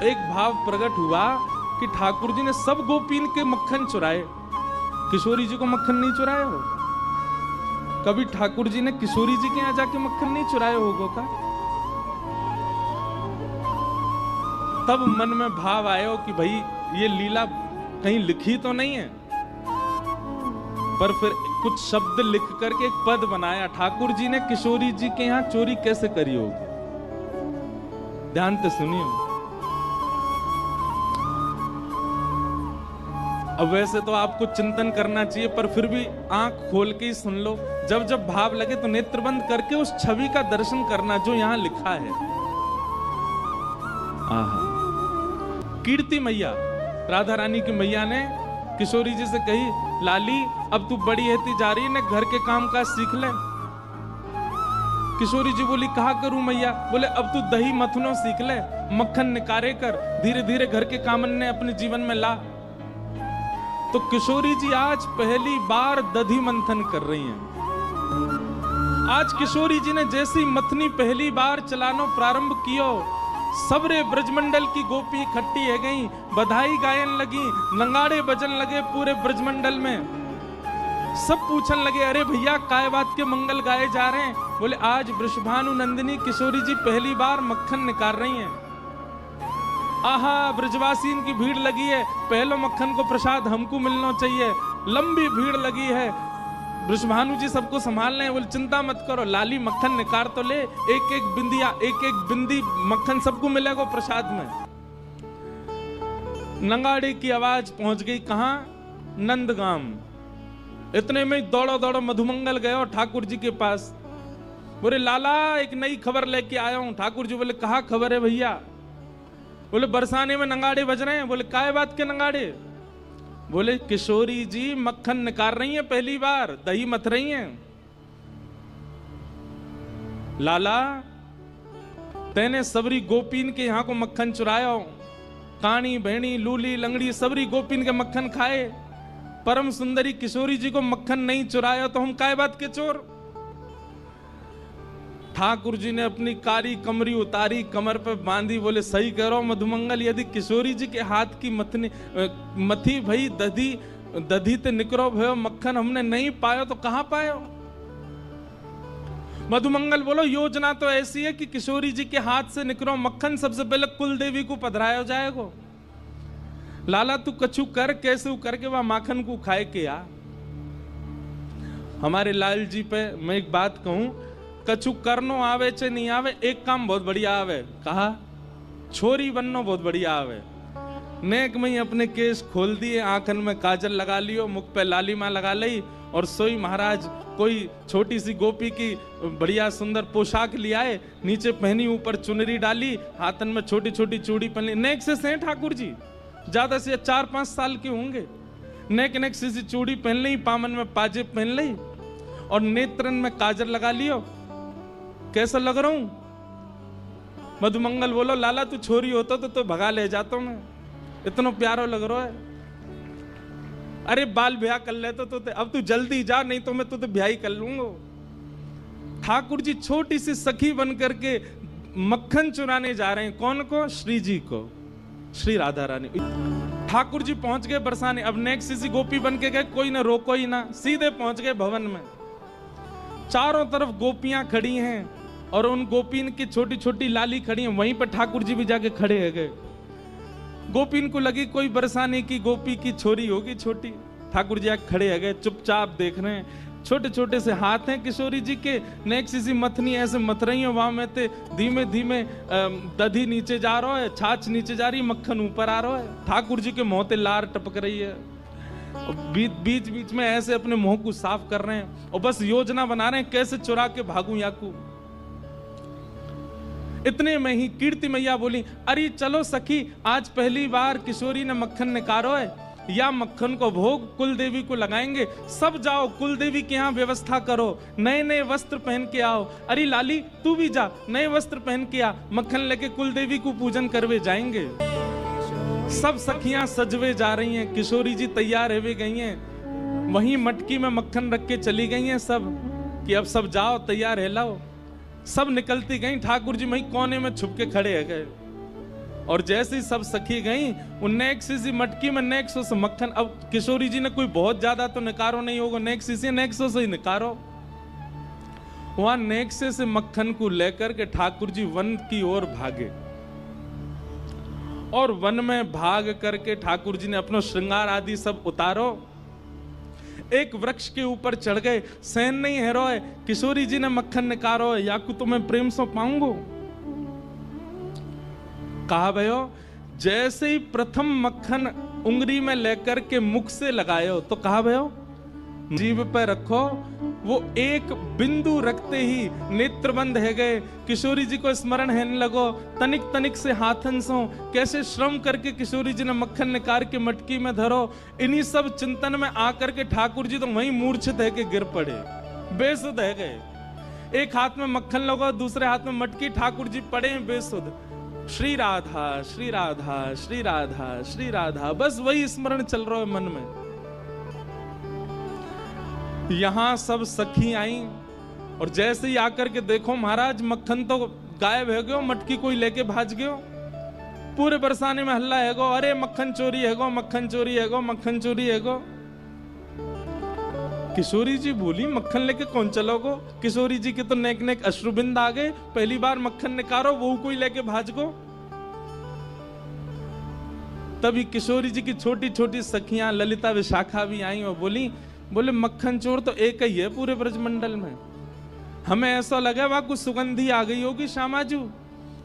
एक भाव प्रकट हुआ कि ठाकुर जी ने सब गोपीन के मक्खन चुराए, किशोरी जी को मक्खन नहीं चुराया हो। कभी ठाकुर जी ने किशोरी जी के यहां जाके मक्खन नहीं चुराए होगो का? तब मन में भाव आयो कि भाई ये लीला कहीं लिखी तो नहीं है, पर फिर कुछ शब्द लिख करके एक पद बनाया, ठाकुर जी ने किशोरी जी के यहां चोरी कैसे करी होगी। ध्यान से सुनिए। अब वैसे तो आपको चिंतन करना चाहिए, पर फिर भी आंख खोल के ही सुन लो। जब जब भाव लगे तो नेत्र बंद करके उस छवि का दर्शन करना जो यहां लिखा है। आहा। कीर्ति मैया, राधा रानी की मैया ने किशोरी जी से कही, लाली अब तू बड़ी होती जा रही है ना, घर के काम काज सीख ले। किशोरी जी बोली, कहा करूं मैया? बोले अब तू दही मथनो सीख ले, मक्खन निकारे कर, धीरे धीरे घर के कामन ने अपने जीवन में ला। तो किशोरी जी आज पहली बार दधी मंथन कर रही हैं। आज किशोरी जी ने जैसी मथनी पहली बार चलानो प्रारंभ कियो, सबरे ब्रजमंडल की गोपी इकट्ठी है गई, बधाई गायन लगी, नंगाड़े बजन लगे पूरे ब्रजमंडल में। सब पूछन लगे, अरे भैया काय बात के मंगल गाए जा रहे हैं? बोले आज वृषभानु नंदिनी किशोरी जी पहली बार मक्खन निकाल रही हैं। आहा, ब्रजवासीन की भीड़ लगी है, पहलो मक्खन को प्रसाद हमको मिलना चाहिए। लंबी भीड़ लगी है, वृषभानु जी सबको संभाल रहे हैं। बोले चिंता मत करो, लाली मक्खन निकाल तो ले, एक एक बिंदिया, एक एक बिंदी मक्खन सबको मिलेगा प्रसाद में। नंगाड़े की आवाज पहुंच गई कहां? नंदगाम। इतने में दौड़ो दौड़ो मधुमंगल गए और ठाकुर जी के पास। बोले लाला एक नई खबर लेके आया हूं। ठाकुर जी बोले कहा खबर है भैया? बोले बरसाने में नंगाड़े बज रहे हैं। बोले काय बात के नंगाड़े? बोले किशोरी जी मक्खन निकाल रही हैं, पहली बार दही मथ रही हैं। लाला तेने सबरी गोपीन के यहां को मक्खन चुराया, कानी बहनी लूली लंगड़ी सबरी गोपीन के मक्खन खाए, परम सुंदरी किशोरी जी को मक्खन नहीं चुराया, तो हम काय बात के चोर? ठाकुर जी ने अपनी कारी कमरी उतारी, कमर पे बांधी। बोले सही कह रहा हूं मधुमंगल, यदि किशोरी जी के हाथ की मथी भई दधी ते निकरो भयो मक्खन हमने नहीं पायो तो कहां पायो? मधुमंगल बोलो योजना तो ऐसी है कि किशोरी जी के हाथ से निकरो मक्खन सबसे पहले कुल देवी को पधराया जाएगा। लाला तू कछु कर, कैसे करके वह माखन को खाए के आ। हमारे लाल जी पे मैं एक बात कहूं, कछु करनो आवे चे नहीं आवे, एक काम बहुत बढ़िया आवे। कहा छोरी बननो बहुत बढ़िया आवे। नेक में ही अपने केस खोल दिए, आंखन में काजल लगा लियो, मुख पे लालिमा लगा ली, और सोई महाराज कोई छोटी सी गोपी की बढ़िया सुंदर पोशाक लियाए, नीचे पहनी, ऊपर चुनरी डाली, हाथन में छोटी छोटी चूड़ी पहनी। नेक से ठाकुर जी ज्यादा से 4-5 साल के होंगे। नेक नेक सी चूड़ी पहन ली, पामन में पाजेब पहन ली, और नेत्रन में काजल लगा लियो। कैसा लग रहा हूं? मधुमंगल बोलो लाला तू छोरी होता तो भगा ले जाता मैं, इतना प्यारो लग रहा है। अरे बाल ब्याह कर लेते तो अब तू जल्दी जा, नहीं तो मैं तुझे ब्याह ही कर लूंगा। ठाकुर जी छोटी सी सखी बन करके मक्खन चुराने जा रहे हैं। कौन को? श्री जी को, श्री राधा रानी। ठाकुर जी पहुंच गए बरसाने। अब नेक्स्ट सी गोपी बन के गए, कोई ना रोको ही ना, सीधे पहुंच गए भवन में। चारों तरफ गोपियां खड़ी हैं और उन गोपीन की छोटी छोटी लाली खड़ी हैं। वहीं पर ठाकुर जी भी जाके खड़े हो गए। गोपीन को लगी कोई बरसाने की गोपी की छोरी होगी छोटी। ठाकुर जी आके खड़े हो गए, चुपचाप देख रहे हैं। छोटे छोटे से हाथ हैं किशोरी जी के, नेक सी मथनी ऐसे मथ रही है। वहां में ते धीमे धीमे दधी नीचे जा रहा है, छाछ नीचे जा रही, मक्खन ऊपर आ रहा है। ठाकुर जी के मुंह ते लार टपक रही है। बीच बीच में ऐसे अपने मुंह को साफ कर रहे हैं और बस योजना बना रहे हैं कैसे चुरा के भागूं याकू। इतने में ही कीर्ति मैया बोली, अरे चलो सखी, आज पहली बार किशोरी ने मक्खन निकालो है, या मक्खन को भोग कुल देवी को लगाएंगे। सब जाओ कुल देवी के यहाँ व्यवस्था करो, नए नए वस्त्र पहन के आओ। अरे लाली तू भी जा, नए वस्त्र पहन के आ, मक्खन लेके कुल देवी को पूजन करवे जाएंगे। सब सखियां सजवे जा रही हैं, किशोरी जी तैयार हुए गई हैं। वहीं मटकी में मक्खन रख के चली गई हैं सब, कि अब सब जाओ तैयार है लाओ। सब निकलती गई, ठाकुर जी वहीं कोने में छुप के खड़े हो गए। और जैसे ही सब सखी गई, उन नेक्सी सी मटकी में नेक्सो से मक्खन, अब किशोरी जी ने कोई बहुत ज्यादा तो निकारो नहीं होगा, नेक्सी से नेक्सो से ही निकारो। वहां नेक्से से मक्खन को लेकर के ठाकुर जी वन की ओर भागे, और वन में भाग करके ठाकुर जी ने अपना श्रृंगार आदि सब उतारो, एक वृक्ष के ऊपर चढ़ गए। सैन नहीं है रोए, किशोरी जी ने मक्खन निकारो, याकू तो मैं प्रेम से पाऊंगो। कहा भयो, जैसे ही प्रथम मक्खन उंगली में लेकर के मुख से लगायो तो कहा भयो जीभ पे रखो। वो एक बिंदु रखते ही नेत्र बंद है गए। किशोरी जी को स्मरण है लगो, तनिक तनिक से हाथन सो कैसे श्रम करके किशोरी जी ने मक्खन निकाल के मटकी में धरो। इन्हीं सब चिंतन में आकर के ठाकुर जी तो वहीं मूर्छित है के गिर पड़े, बेसुध है गए। एक हाथ में मक्खन लगो, दूसरे हाथ में मटकी, ठाकुर जी पड़े बेसुध। श्री राधा श्री राधा श्री राधा श्री राधा, बस वही स्मरण चल रहा है मन में। यहां सब सखी आई, और जैसे ही आकर के देखो महाराज मक्खन तो गायब है गयो, मटकी कोई लेके भाज गयो। पूरे बरसाने में हल्ला है गो, अरे मक्खन चोरी है गो, मक्खन चोरी है गो, मक्खन चोरी है गो। किशोरी जी बोली मक्खन लेके कौन चलोगो? किशोरी जी के तो नेक नेक अश्रुबिंद आ गए, पहली बार मक्खन निकारो वो कोई लेके भाज गो। तभी किशोरी जी की छोटी छोटी सखियां ललिता विशाखा भी आई और बोले मक्खन चोर तो एक ही है पूरे ब्रजमंडल में, हमें ऐसा लगा वहां कुछ सुगंधी आ गई होगी श्यामाजू,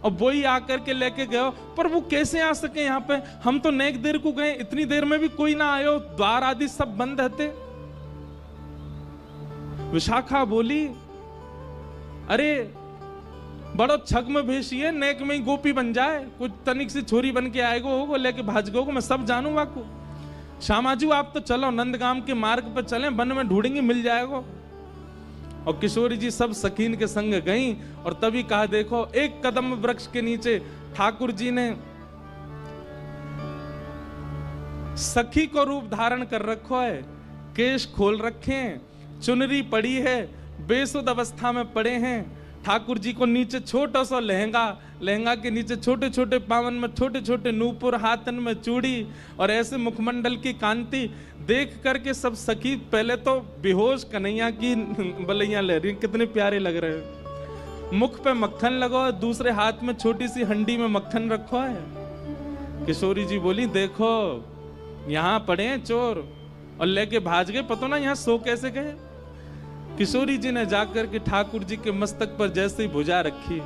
और वो ही आकर के लेके गए। पर वो कैसे आ सके यहाँ पे? हम तो नेक देर को गए, इतनी देर में भी कोई ना आयो, द्वार आदि सब बंद रहते। विशाखा बोली अरे बड़ो छग में भेषी है, नेक में ही गोपी बन जाए, कुछ तनिक सी छोरी बन के आएगो होगो लेके भाज गो, मैं सब जानू वाकू। श्यामाजू आप तो चलो नंदगाम के मार्ग पर चलें, वन में ढूंढेंगे मिल जाएगा। और किशोरी जी सब सखीन के संग गईं, और तभी कहा देखो एक कदम वृक्ष के नीचे ठाकुर जी ने सखी को रूप धारण कर रखो है, केश खोल रखे हैं, चुनरी पड़ी है, बेसुध अवस्था में पड़े हैं। ठाकुर जी को नीचे छोटा सा लहंगा, लहंगा के नीचे छोटे छोटे पावन में छोटे छोटे नूपुर, हाथन में चूड़ी, और ऐसे मुखमंडल की कांति देख करके सब सखी पहले तो बेहोश कन्हैया की बलैया ले रही, कितने प्यारे लग रहे हैं। मुख पे मक्खन लगो, दूसरे हाथ में छोटी सी हंडी में मक्खन रखो है। किशोरी जी बोली देखो यहाँ पड़े हैं चोर, और लेके भाज गए, पता ना यहाँ सो कैसे गए। किशोरी जी ने जाकर के ठाकुर जी के मस्तक पर जैसे ही भुजा रखी,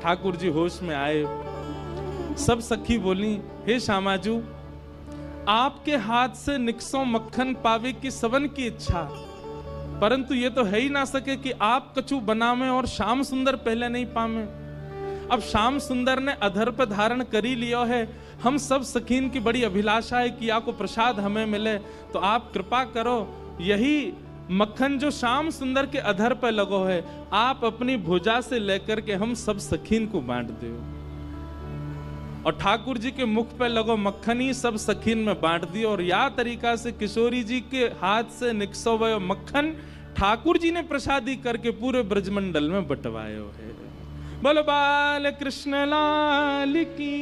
ठाकुर जी होश में आए। सब सखी बोली हे श्यामाजू, आपके हाथ से निकसों मक्खन पावे की सबन की इच्छा, परंतु ये तो है ही ना सके कि आप कछु बनावे और श्याम सुंदर पहले नहीं पावे। अब श्याम सुंदर ने अधर पर धारण कर ही लिया है, हम सब सखीन की बड़ी अभिलाषा है कि आपको प्रसाद हमें मिले, तो आप कृपा करो यही मक्खन जो श्याम सुंदर के अधर पे लगो है, आप अपनी भुजा से लेकर के हम सब सखीन को बांट दो। और ठाकुर जी के मुख पे लगो मक्खन ही सब सखीन में बांट दियो। और या तरीका से किशोरी जी के हाथ से निकसो वह मक्खन ठाकुर जी ने प्रसादी करके पूरे ब्रजमंडल में बंटवायो है। बोलो बाल कृष्ण लाल की।